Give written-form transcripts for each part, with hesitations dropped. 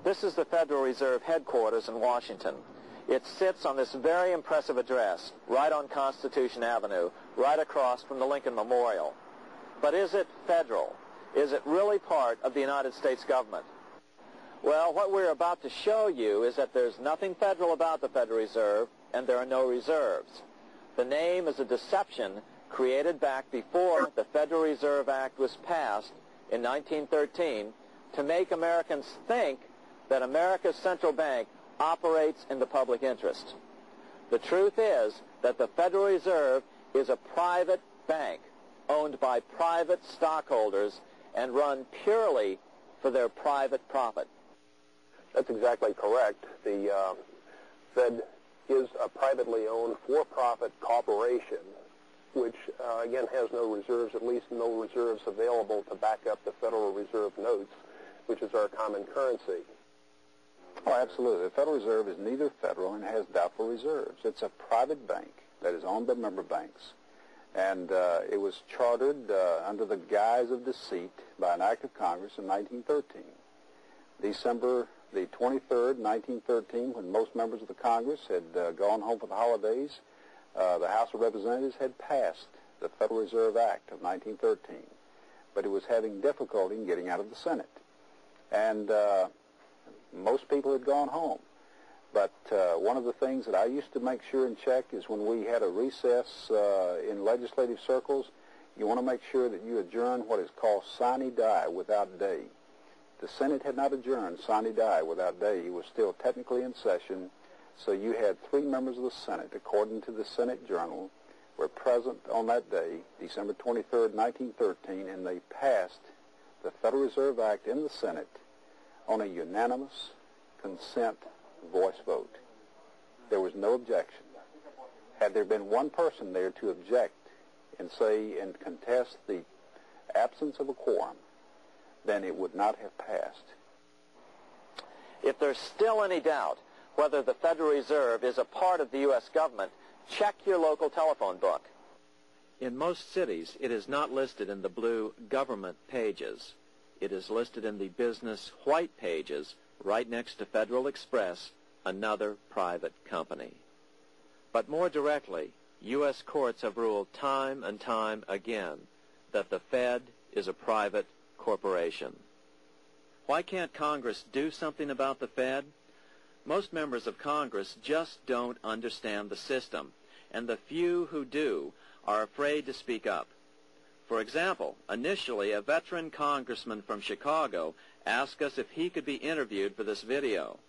This is the Federal Reserve headquarters in Washington. It sits on this very impressive address, right on Constitution Avenue, right across from the Lincoln Memorial. But is it federal? Is it really part of the United States government? Well, what we're about to show you is that there's nothing federal about the Federal Reserve, and there are no reserves. The name is a deception created back before the Federal Reserve Act was passed in 1913 to make Americans think that America's central bank operates in the public interest. The truth is that the Federal Reserve is a private bank owned by private stockholders and run purely for their private profit. That's exactly correct. The Fed is a privately owned for-profit corporation, which, again, has no reserves, at least no reserves available to back up the Federal Reserve notes, which is our common currency. Oh, absolutely. The Federal Reserve is neither federal and has doubtful reserves. It's a private bank that is owned by member banks. And it was chartered under the guise of deceit by an act of Congress in 1913. December the 23rd, 1913, when most members of the Congress had gone home for the holidays, the House of Representatives had passed the Federal Reserve Act of 1913. But it was having difficulty in getting out of the Senate. And most people had gone home. But one of the things that I used to make sure and check is when we had a recess in legislative circles, you want to make sure that you adjourn what is called sine die, without day. The Senate had not adjourned sine die, without day. It was still technically in session, so you had 3 members of the Senate, according to the Senate Journal, were present on that day, December 23rd, 1913, and they passed the Federal Reserve Act in the Senate on a unanimous consent voice vote. There was no objection. Had there been one person there to object and say and contest the absence of a quorum, then it would not have passed. If there's still any doubt whether the Federal Reserve is a part of the U.S. government, check your local telephone book. In most cities, it is not listed in the blue government pages. It is listed in the business white pages right next to Federal Express, another private company. But more directly, U.S. courts have ruled time and time again that the Fed is a private corporation. Why can't Congress do something about the Fed? Most members of Congress just don't understand the system, and the few who do are afraid to speak up. For example, initially a veteran congressman from Chicago asked us if he could be interviewed for this video.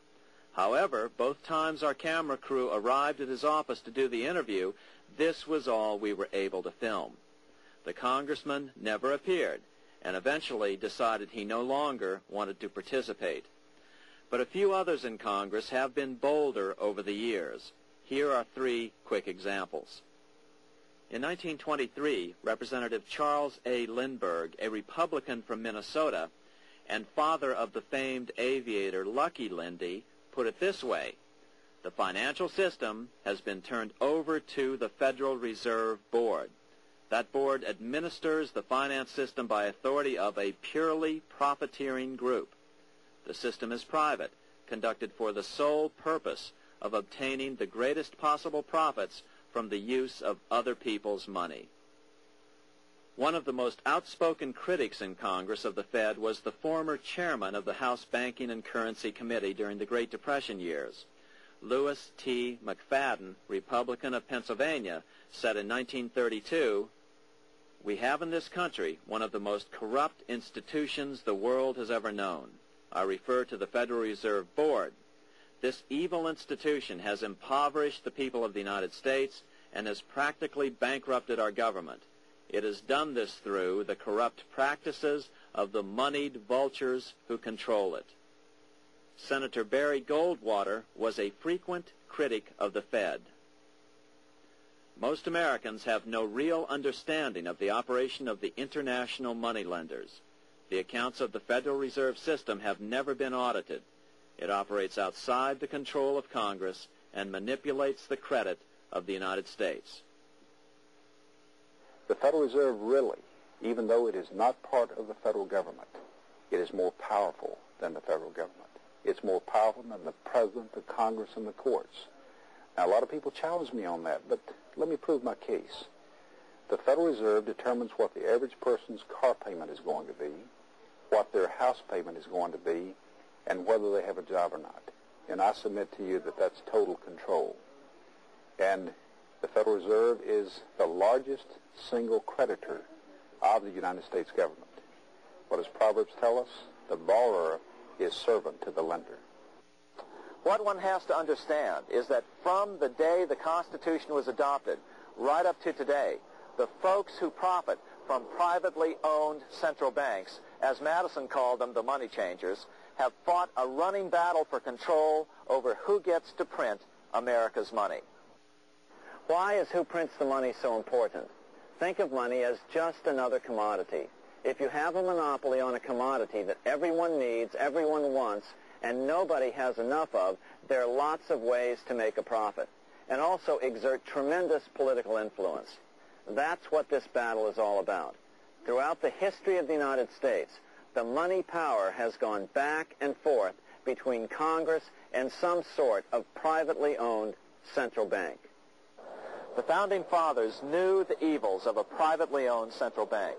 However, both times our camera crew arrived at his office to do the interview, this was all we were able to film. The congressman never appeared, and eventually decided he no longer wanted to participate. But a few others in Congress have been bolder over the years. Here are 3 quick examples. In 1923, Representative Charles A. Lindbergh, a Republican from Minnesota, and father of the famed aviator Lucky Lindy, put it this way: the financial system has been turned over to the Federal Reserve Board. That board administers the finance system by authority of a purely profiteering group. The system is private, conducted for the sole purpose of obtaining the greatest possible profits from the use of other people's money. One of the most outspoken critics in Congress of the Fed was the former chairman of the House Banking and Currency Committee during the Great Depression years. Lewis T. McFadden, Republican of Pennsylvania, said in 1932, "We have in this country one of the most corrupt institutions the world has ever known. I refer to the Federal Reserve Board. This evil institution has impoverished the people of the United States and has practically bankrupted our government. It has done this through the corrupt practices of the moneyed vultures who control it." Senator Barry Goldwater was a frequent critic of the Fed. Most Americans have no real understanding of the operation of the international moneylenders. The accounts of the Federal Reserve System have never been audited. It operates outside the control of Congress and manipulates the credit of the United States. The Federal Reserve really, even though it is not part of the federal government, it is more powerful than the federal government. It's more powerful than the president, the Congress, and the courts. Now, a lot of people challenge me on that, but let me prove my case. The Federal Reserve determines what the average person's car payment is going to be, what their house payment is going to be, and whether they have a job or not. And I submit to you that that's total control. And the Federal Reserve is the largest single creditor of the United States government. What does Proverbs tell us? The borrower is servant to the lender. What one has to understand is that from the day the Constitution was adopted right up to today, the folks who profit from privately owned central banks, as Madison called them, the money changers, have fought a running battle for control over who gets to print America's money. Why is who prints the money so important? Think of money as just another commodity. If you have a monopoly on a commodity that everyone needs, everyone wants, and nobody has enough of, there are lots of ways to make a profit, and also exert tremendous political influence. That's what this battle is all about. Throughout the history of the United States, the money power has gone back and forth between Congress and some sort of privately owned central bank. The Founding Fathers knew the evils of a privately owned central bank.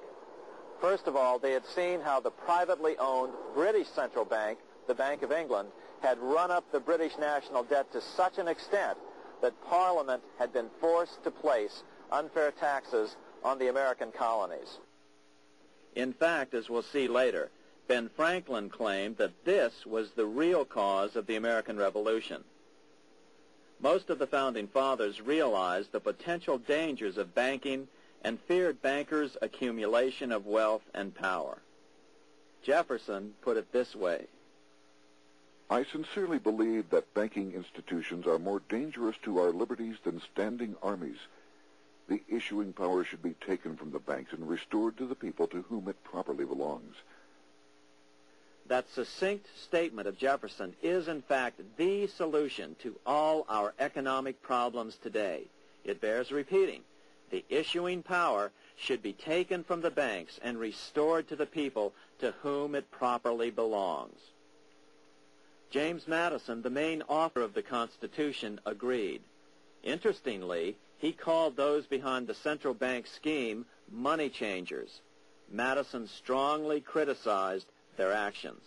First of all, they had seen how the privately owned British central bank, the Bank of England, had run up the British national debt to such an extent that Parliament had been forced to place unfair taxes on the American colonies. In fact, as we'll see later, Ben Franklin claimed that this was the real cause of the American Revolution. Most of the Founding Fathers realized the potential dangers of banking and feared bankers' accumulation of wealth and power. Jefferson put it this way: I sincerely believe that banking institutions are more dangerous to our liberties than standing armies. The issuing power should be taken from the banks and restored to the people to whom it properly belongs. That succinct statement of Jefferson is, in fact, the solution to all our economic problems today. It bears repeating. The issuing power should be taken from the banks and restored to the people to whom it properly belongs. James Madison, the main author of the Constitution, agreed. Interestingly, he called those behind the central bank scheme money changers. Madison strongly criticized their actions.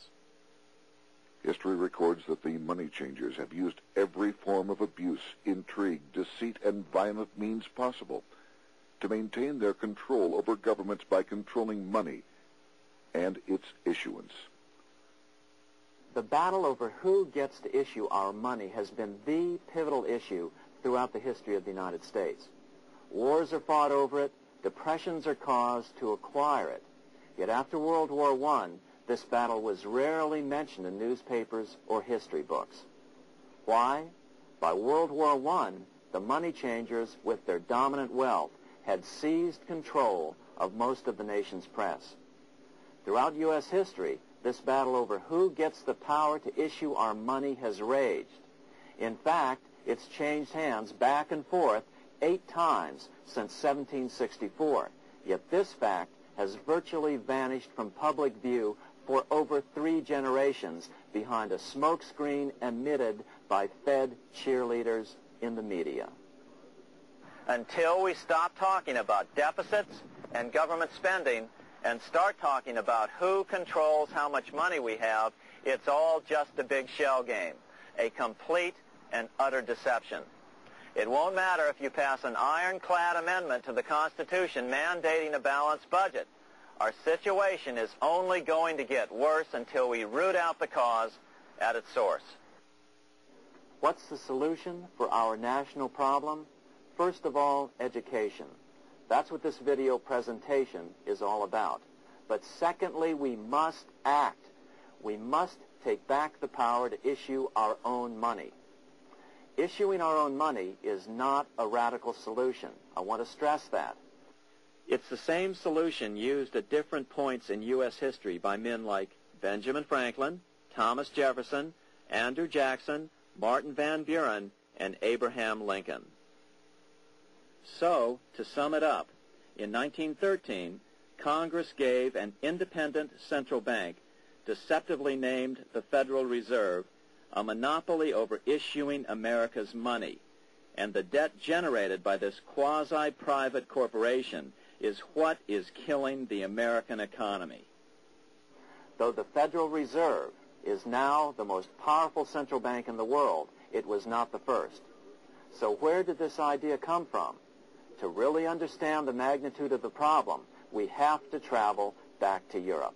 History records that the money changers have used every form of abuse, intrigue, deceit, and violent means possible to maintain their control over governments by controlling money and its issuance. The battle over who gets to issue our money has been the pivotal issue throughout the history of the United States. Wars are fought over it, depressions are caused to acquire it. Yet after World War I, this battle was rarely mentioned in newspapers or history books. Why? By World War I, the money changers, with their dominant wealth, had seized control of most of the nation's press. Throughout U.S. history, this battle over who gets the power to issue our money has raged. In fact, it's changed hands back and forth 8 times since 1764. Yet this fact has virtually vanished from public view for over 3 generations behind a smokescreen emitted by Fed cheerleaders in the media. Until we stop talking about deficits and government spending and start talking about who controls how much money we have, it's all just a big shell game, a complete and utter deception. It won't matter if you pass an ironclad amendment to the Constitution mandating a balanced budget. Our situation is only going to get worse until we root out the cause at its source. What's the solution for our national problem? First of all, education. That's what this video presentation is all about. But secondly, we must act. We must take back the power to issue our own money. Issuing our own money is not a radical solution. I want to stress that. It's the same solution used at different points in U.S. history by men like Benjamin Franklin, Thomas Jefferson, Andrew Jackson, Martin Van Buren, and Abraham Lincoln. So, to sum it up, in 1913, Congress gave an independent central bank, deceptively named the Federal Reserve, a monopoly over issuing America's money, and the debt generated by this quasi-private corporation is what is killing the American economy. Though the Federal Reserve is now the most powerful central bank in the world, it was not the first. So where did this idea come from? To really understand the magnitude of the problem, we have to travel back to Europe.